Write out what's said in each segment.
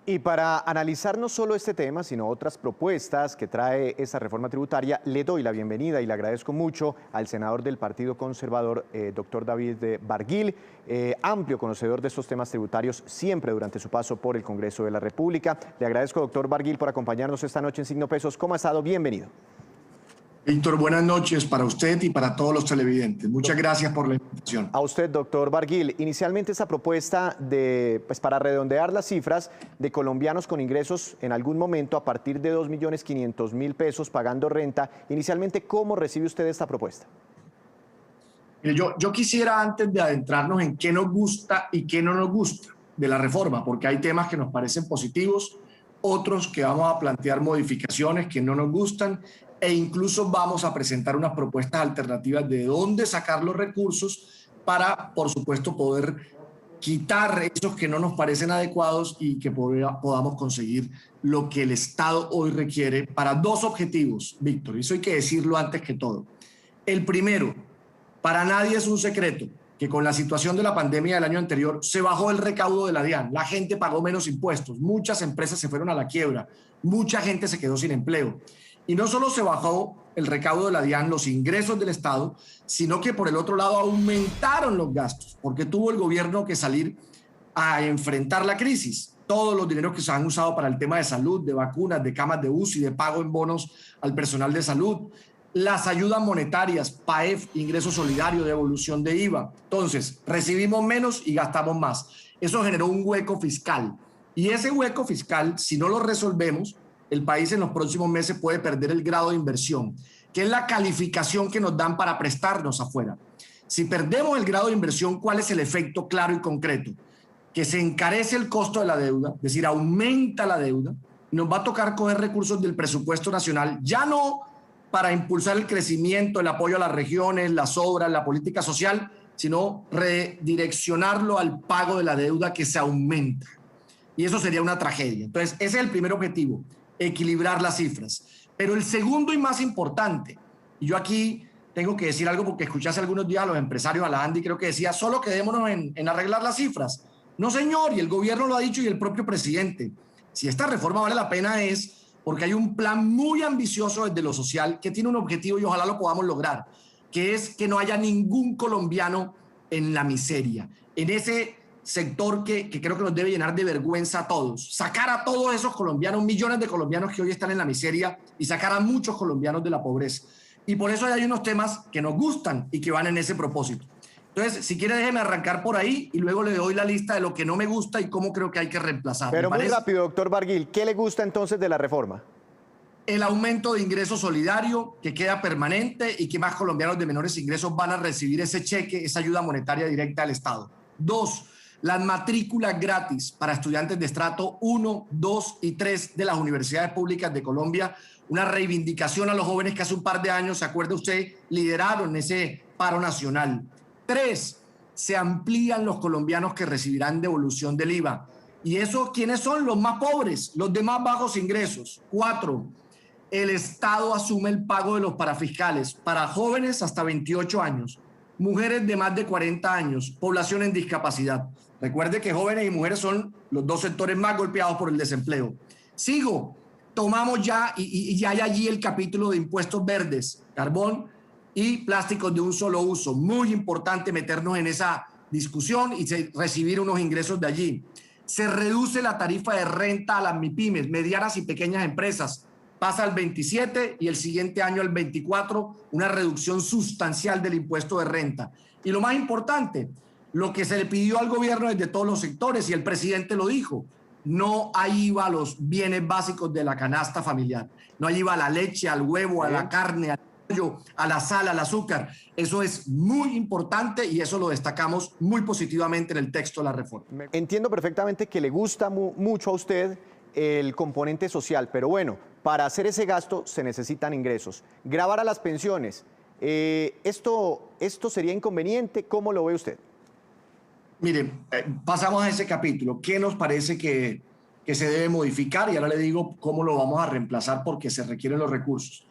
Y para analizar no solo este tema, sino otras propuestas que trae esta reforma tributaria, le doy la bienvenida y le agradezco mucho al senador del Partido Conservador, doctor David Barguil, amplio conocedor de estos temas tributarios siempre durante su paso por el Congreso de la República. Le agradezco, doctor Barguil, por acompañarnos esta noche en Signo Pesos. ¿Cómo ha estado? Bienvenido. Víctor, buenas noches para usted y para todos los televidentes. Muchas gracias por la invitación. A usted, doctor Barguil. Inicialmente esta propuesta para redondear las cifras de colombianos con ingresos en algún momento a partir de 2.500.000 pesos pagando renta. Inicialmente, ¿cómo recibe usted esta propuesta? Yo quisiera, antes de adentrarnos en qué nos gusta y qué no nos gusta de la reforma, porque hay temas que nos parecen positivos, otros que vamos a plantear modificaciones que no nos gustan, e incluso vamos a presentar unas propuestas alternativas de dónde sacar los recursos para, por supuesto, poder quitar esos que no nos parecen adecuados y que podamos conseguir lo que el Estado hoy requiere para dos objetivos, Víctor, y eso hay que decirlo antes que todo. El primero, para nadie es un secreto que con la situación de la pandemia del año anterior se bajó el recaudo de la DIAN, la gente pagó menos impuestos, muchas empresas se fueron a la quiebra, mucha gente se quedó sin empleo. Y no solo se bajó el recaudo de la DIAN, los ingresos del Estado, sino que por el otro lado aumentaron los gastos, porque tuvo el gobierno que salir a enfrentar la crisis. Todos los dineros que se han usado para el tema de salud, de vacunas, de camas de UCI, de pago en bonos al personal de salud, las ayudas monetarias, PAEF, ingreso solidario, devolución de IVA. Entonces, recibimos menos y gastamos más. Eso generó un hueco fiscal. Y ese hueco fiscal, si no lo resolvemos, el país en los próximos meses puede perder el grado de inversión, que es la calificación que nos dan para prestarnos afuera. Si perdemos el grado de inversión, ¿cuál es el efecto claro y concreto? Que se encarece el costo de la deuda, es decir, aumenta la deuda, nos va a tocar coger recursos del presupuesto nacional, ya no para impulsar el crecimiento, el apoyo a las regiones, las obras, la política social, sino redireccionarlo al pago de la deuda que se aumenta. Y eso sería una tragedia. Entonces, ese es el primer objetivo, equilibrar las cifras. Pero el segundo y más importante, y yo aquí tengo que decir algo porque escuché hace algunos días a los empresarios, a la Andy, creo que decía, solo quedémonos en arreglar las cifras. No, señor, y el gobierno lo ha dicho y el propio presidente. Si esta reforma vale la pena es porque hay un plan muy ambicioso desde lo social que tiene un objetivo y ojalá lo podamos lograr, que es que no haya ningún colombiano en la miseria, en ese sector que creo que nos debe llenar de vergüenza a todos. Sacar a todos esos colombianos, millones de colombianos que hoy están en la miseria y sacar a muchos colombianos de la pobreza. Y por eso hay unos temas que nos gustan y que van en ese propósito. Entonces, si quiere, déjeme arrancar por ahí y luego le doy la lista de lo que no me gusta y cómo creo que hay que reemplazar. Pero muy rápido, doctor Barguil, ¿qué le gusta entonces de la reforma? El aumento de ingreso solidario que queda permanente y que más colombianos de menores ingresos van a recibir ese cheque, esa ayuda monetaria directa del Estado. 2, las matrículas gratis para estudiantes de estrato 1, 2 y 3 de las universidades públicas de Colombia, una reivindicación a los jóvenes que hace un par de años, se acuerda usted, lideraron ese paro nacional. 3, se amplían los colombianos que recibirán devolución del IVA. ¿Y eso quiénes son? Los más pobres, los de más bajos ingresos. 4, el Estado asume el pago de los parafiscales para jóvenes hasta 28 años, mujeres de más de 40 años, población en discapacidad. Recuerde que jóvenes y mujeres son los dos sectores más golpeados por el desempleo. Sigo, tomamos ya y ya hay allí el capítulo de impuestos verdes, carbón y plásticos de un solo uso. Muy importante meternos en esa discusión y recibir unos ingresos de allí. Se reduce la tarifa de renta a las MIPYMES, medianas y pequeñas empresas. Pasa al 27 y el siguiente año al 24, una reducción sustancial del impuesto de renta. Y lo más importante, lo que se le pidió al gobierno desde todos los sectores, y el presidente lo dijo, no hay IVA a los bienes básicos de la canasta familiar. No hay IVA a la leche, al huevo, a la carne, al pollo, a la sal, al azúcar. Eso es muy importante y eso lo destacamos muy positivamente en el texto de la reforma. Entiendo perfectamente que le gusta mucho a usted el componente social, pero bueno, para hacer ese gasto se necesitan ingresos. Gravar a las pensiones, ¿esto sería inconveniente? ¿Cómo lo ve usted? Mire, pasamos a ese capítulo. ¿Qué nos parece que se debe modificar? Y ahora le digo cómo lo vamos a reemplazar porque se requieren los recursos.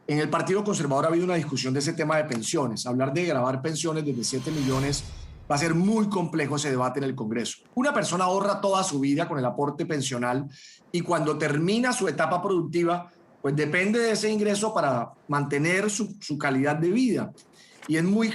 En el Partido Conservador ha habido una discusión de ese tema de pensiones. Hablar de gravar pensiones desde 7 millones Va a ser muy complejo ese debate en el Congreso. Una persona ahorra toda su vida con el aporte pensional y cuando termina su etapa productiva, pues depende de ese ingreso para mantener su calidad de vida. Y es muy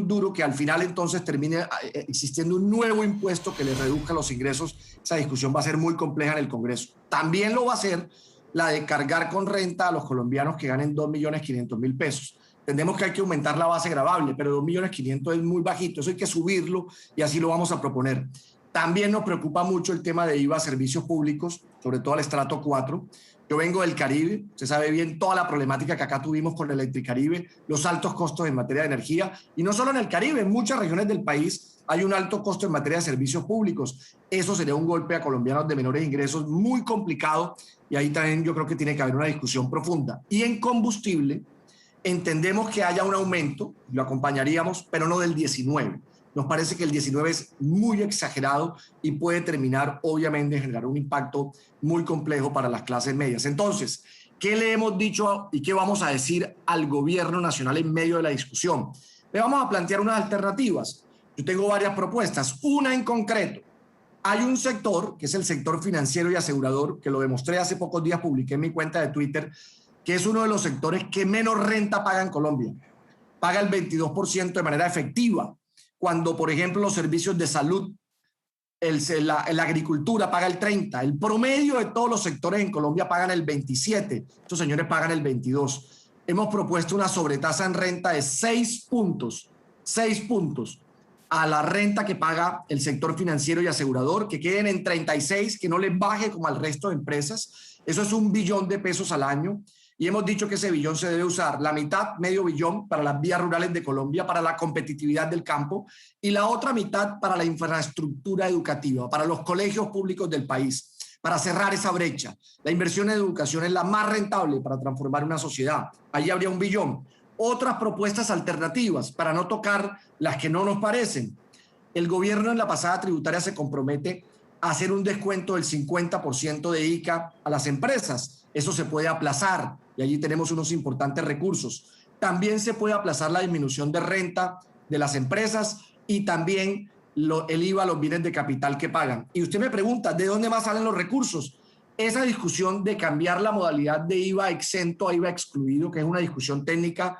duro que al final entonces termine existiendo un nuevo impuesto que le reduzca los ingresos. Esa discusión va a ser muy compleja en el Congreso. También lo va a ser la de cargar con renta a los colombianos que ganen 2.500.000 pesos. Entendemos que hay que aumentar la base gravable, pero 2.500.000 es muy bajito, eso hay que subirlo y así lo vamos a proponer. También nos preocupa mucho el tema de IVA a servicios públicos, sobre todo al estrato 4. Yo vengo del Caribe, se sabe bien toda la problemática que acá tuvimos con Electricaribe, los altos costos en materia de energía, y no solo en el Caribe, en muchas regiones del país hay un alto costo en materia de servicios públicos. Eso sería un golpe a colombianos de menores ingresos muy complicado, y ahí también yo creo que tiene que haber una discusión profunda. Y en combustible, entendemos que haya un aumento, lo acompañaríamos, pero no del 19. Nos parece que el 19 es muy exagerado y puede terminar, obviamente, en generar un impacto muy complejo para las clases medias. Entonces, ¿qué le hemos dicho y qué vamos a decir al gobierno nacional en medio de la discusión? Le vamos a plantear unas alternativas. Yo tengo varias propuestas. Una en concreto. Hay un sector, que es el sector financiero y asegurador, que lo demostré hace pocos días, publiqué en mi cuenta de Twitter, que es uno de los sectores que menos renta paga en Colombia. Paga el 22% de manera efectiva, cuando, por ejemplo, los servicios de salud, la agricultura paga el 30%. El promedio de todos los sectores en Colombia pagan el 27%. Estos señores pagan el 22%. Hemos propuesto una sobretasa en renta de 6 puntos a la renta que paga el sector financiero y asegurador, que queden en 36, que no les baje como al resto de empresas. Eso es 1 billón de pesos al año. Y hemos dicho que ese billón se debe usar, la mitad, medio billón, para las vías rurales de Colombia, para la competitividad del campo, y la otra mitad para la infraestructura educativa, para los colegios públicos del país, para cerrar esa brecha. La inversión en educación es la más rentable para transformar una sociedad. Allí habría 1 billón. Otras propuestas alternativas, para no tocar las que no nos parecen. El gobierno en la pasada tributaria se compromete a hacer un descuento del 50% de ICA a las empresas. Eso se puede aplazar y allí tenemos unos importantes recursos. También se puede aplazar la disminución de renta de las empresas y también el IVA a los bienes de capital que pagan. Y usted me pregunta, ¿de dónde más salen los recursos? Esa discusión de cambiar la modalidad de IVA exento a IVA excluido, que es una discusión técnica,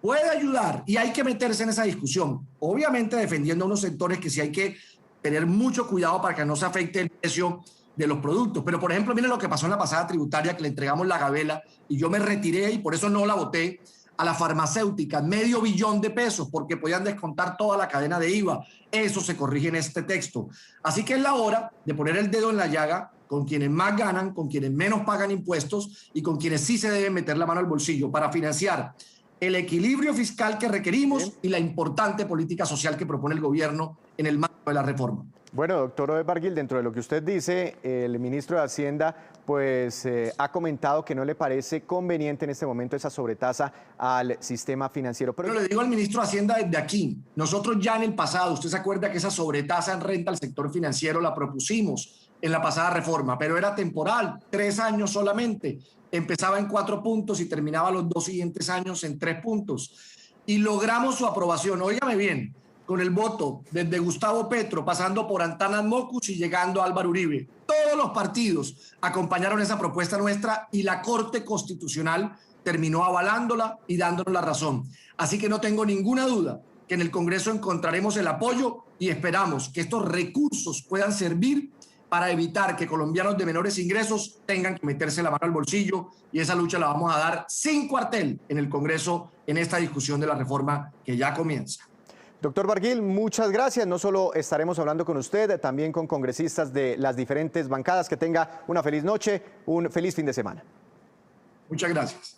puede ayudar y hay que meterse en esa discusión. Obviamente defendiendo a unos sectores que sí hay que tener mucho cuidado para que no se afecte el precio de los productos. Pero, por ejemplo, miren lo que pasó en la pasada tributaria, que le entregamos la gabela y yo me retiré y por eso no la voté a la farmacéutica, 500 millones de pesos, porque podían descontar toda la cadena de IVA. Eso se corrige en este texto. Así que es la hora de poner el dedo en la llaga con quienes más ganan, con quienes menos pagan impuestos y con quienes sí se deben meter la mano al bolsillo para financiar el equilibrio fiscal que requerimos y la importante política social que propone el gobierno en el marco de la reforma. Bueno, doctor Obed Barguil, dentro de lo que usted dice, el ministro de Hacienda pues ha comentado que no le parece conveniente en este momento esa sobretasa al sistema financiero. Pero le digo al ministro de Hacienda desde aquí, nosotros ya en el pasado, usted se acuerda que esa sobretasa en renta al sector financiero la propusimos en la pasada reforma, pero era temporal, 3 años solamente. Empezaba en 4 puntos y terminaba los 2 siguientes años en 3 puntos. Y logramos su aprobación, óigame bien, con el voto desde Gustavo Petro, pasando por Antanas Mockus y llegando a Álvaro Uribe. Todos los partidos acompañaron esa propuesta nuestra y la Corte Constitucional terminó avalándola y dándonos la razón. Así que no tengo ninguna duda que en el Congreso encontraremos el apoyo y esperamos que estos recursos puedan servir para evitar que colombianos de menores ingresos tengan que meterse la mano al bolsillo, y esa lucha la vamos a dar sin cuartel en el Congreso en esta discusión de la reforma que ya comienza. Doctor Barguil, muchas gracias. No solo estaremos hablando con usted, también con congresistas de las diferentes bancadas. Que tenga una feliz noche, un feliz fin de semana. Muchas gracias.